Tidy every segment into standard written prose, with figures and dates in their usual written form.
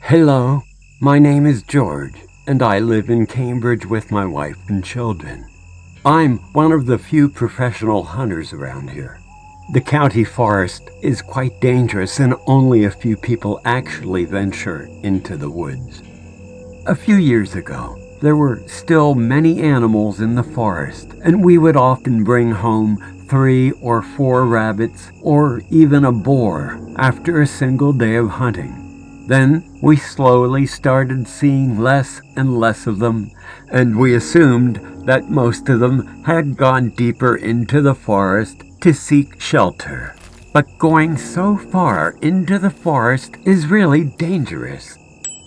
Hello, my name is George, and I live in Cambridge with my wife and children. I'm one of the few professional hunters around here. The county forest is quite dangerous and only a few people actually venture into the woods. A few years ago, there were still many animals in the forest, and we would often bring home 3 or 4 rabbits or even a boar after a single day of hunting. Then we slowly started seeing less and less of them, and we assumed that most of them had gone deeper into the forest to seek shelter. But going so far into the forest is really dangerous.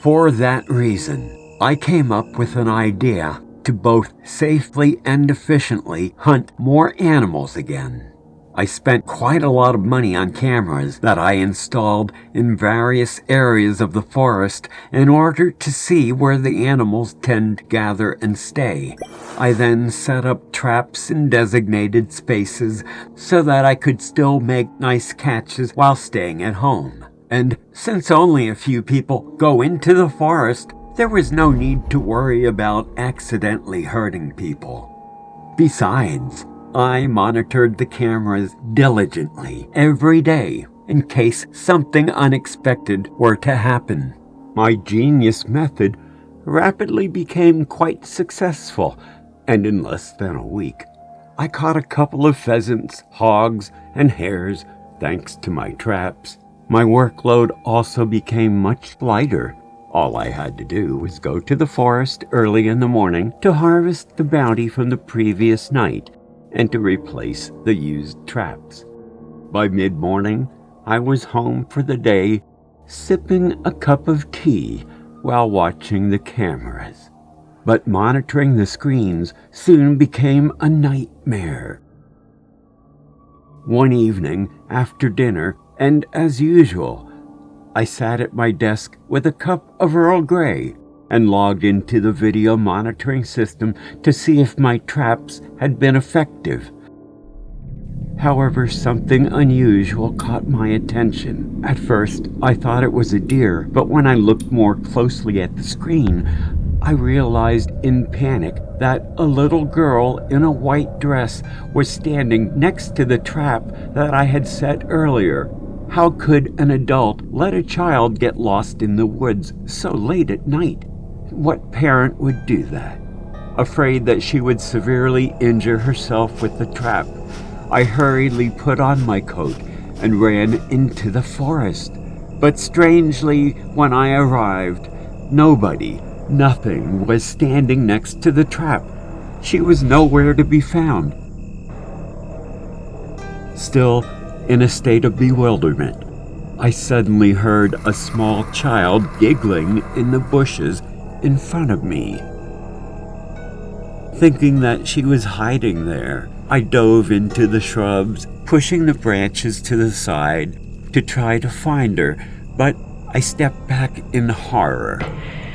For that reason, I came up with an idea to both safely and efficiently hunt more animals again. I spent quite a lot of money on cameras that I installed in various areas of the forest in order to see where the animals tend to gather and stay. I then set up traps in designated spaces so that I could still make nice catches while staying at home. And since only a few people go into the forest, there was no need to worry about accidentally hurting people. Besides, I monitored the cameras diligently every day in case something unexpected were to happen. My genius method rapidly became quite successful, and in less than a week, I caught a couple of pheasants, hogs, and hares thanks to my traps. My workload also became much lighter. All I had to do was go to the forest early in the morning to harvest the bounty from the previous night and to replace the used traps. By mid-morning, I was home for the day, sipping a cup of tea while watching the cameras. But monitoring the screens soon became a nightmare. One evening, after dinner, and as usual, I sat at my desk with a cup of Earl Grey and logged into the video monitoring system to see if my traps had been effective. However, something unusual caught my attention. At first, I thought it was a deer, but when I looked more closely at the screen, I realized in panic that a little girl in a white dress was standing next to the trap that I had set earlier. How could an adult let a child get lost in the woods so late at night? What parent would do that? Afraid that she would severely injure herself with the trap, I hurriedly put on my coat and ran into the forest. But strangely, when I arrived, nothing was standing next to the trap. She was nowhere to be found. Still in a state of bewilderment, I suddenly heard a small child giggling in the bushes in front of me. Thinking that she was hiding there, I dove into the shrubs, pushing the branches to the side to try to find her, but I stepped back in horror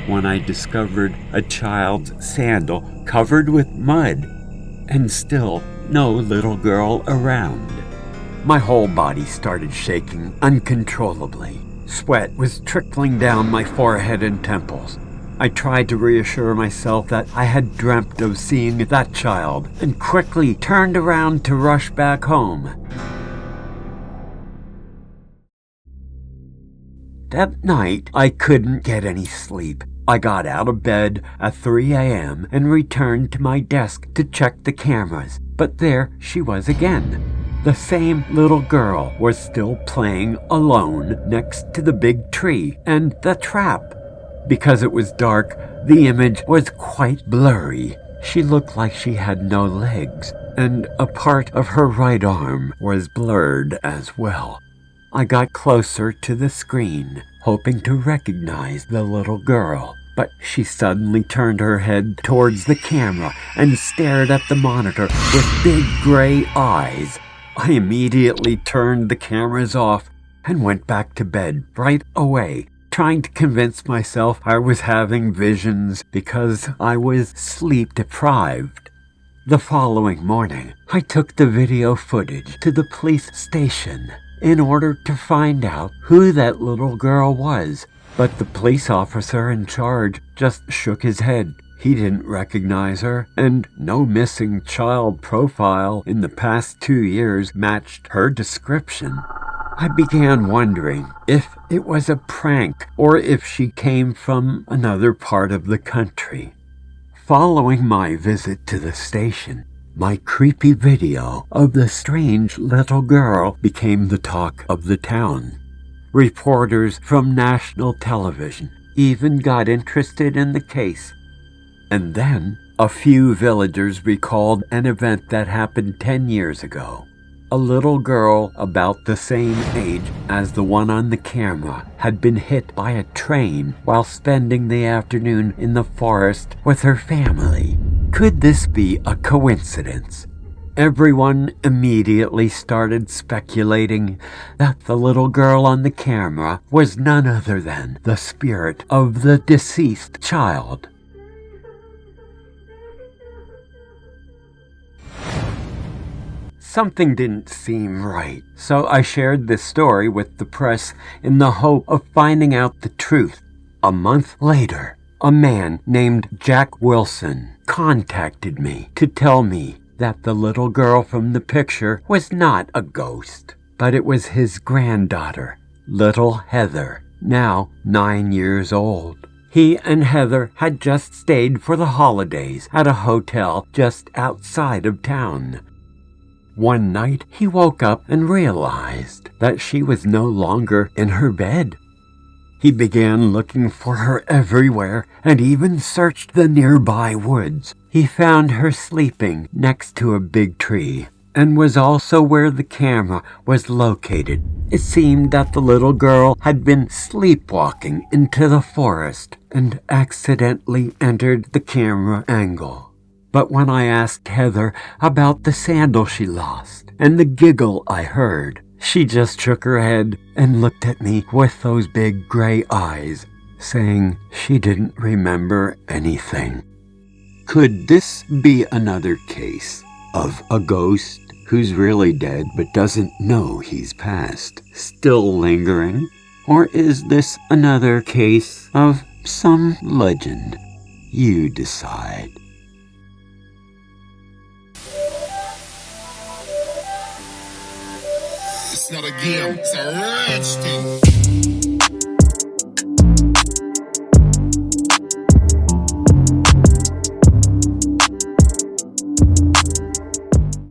when I discovered a child's sandal covered with mud, and still no little girl around. My whole body started shaking uncontrollably. Sweat was trickling down my forehead and temples. I tried to reassure myself that I had dreamt of seeing that child and quickly turned around to rush back home. That night, I couldn't get any sleep. I got out of bed at 3 a.m. and returned to my desk to check the cameras, but there she was again. The same little girl was still playing alone next to the big tree and the trap. Because it was dark, the image was quite blurry. She looked like she had no legs, and a part of her right arm was blurred as well. I got closer to the screen, hoping to recognize the little girl, but she suddenly turned her head towards the camera and stared at the monitor with big gray eyes. I immediately turned the cameras off and went back to bed right away, trying to convince myself I was having visions because I was sleep deprived. The following morning, I took the video footage to the police station in order to find out who that little girl was. But the police officer in charge just shook his head. He didn't recognize her, and no missing child profile in the past 2 years matched her description. I began wondering if it was a prank or if she came from another part of the country. Following my visit to the station, my creepy video of the strange little girl became the talk of the town. Reporters from national television even got interested in the case. And then, a few villagers recalled an event that happened 10 years ago. A little girl about the same age as the one on the camera had been hit by a train while spending the afternoon in the forest with her family. Could this be a coincidence? Everyone immediately started speculating that the little girl on the camera was none other than the spirit of the deceased child. Something didn't seem right, so I shared this story with the press in the hope of finding out the truth. A month later, a man named Jack Wilson contacted me to tell me that the little girl from the picture was not a ghost, but it was his granddaughter, little Heather, now 9 years old. He and Heather had just stayed for the holidays at a hotel just outside of town. One night, he woke up and realized that she was no longer in her bed. He began looking for her everywhere and even searched the nearby woods. He found her sleeping next to a big tree and was also where the camera was located. It seemed that the little girl had been sleepwalking into the forest and accidentally entered the camera angle. But when I asked Heather about the sandal she lost and the giggle I heard, she just shook her head and looked at me with those big gray eyes, saying she didn't remember anything. Could this be another case of a ghost who's really dead but doesn't know he's passed, still lingering? Or is this another case of some legend? You decide. It's not a game, it's a rich thing.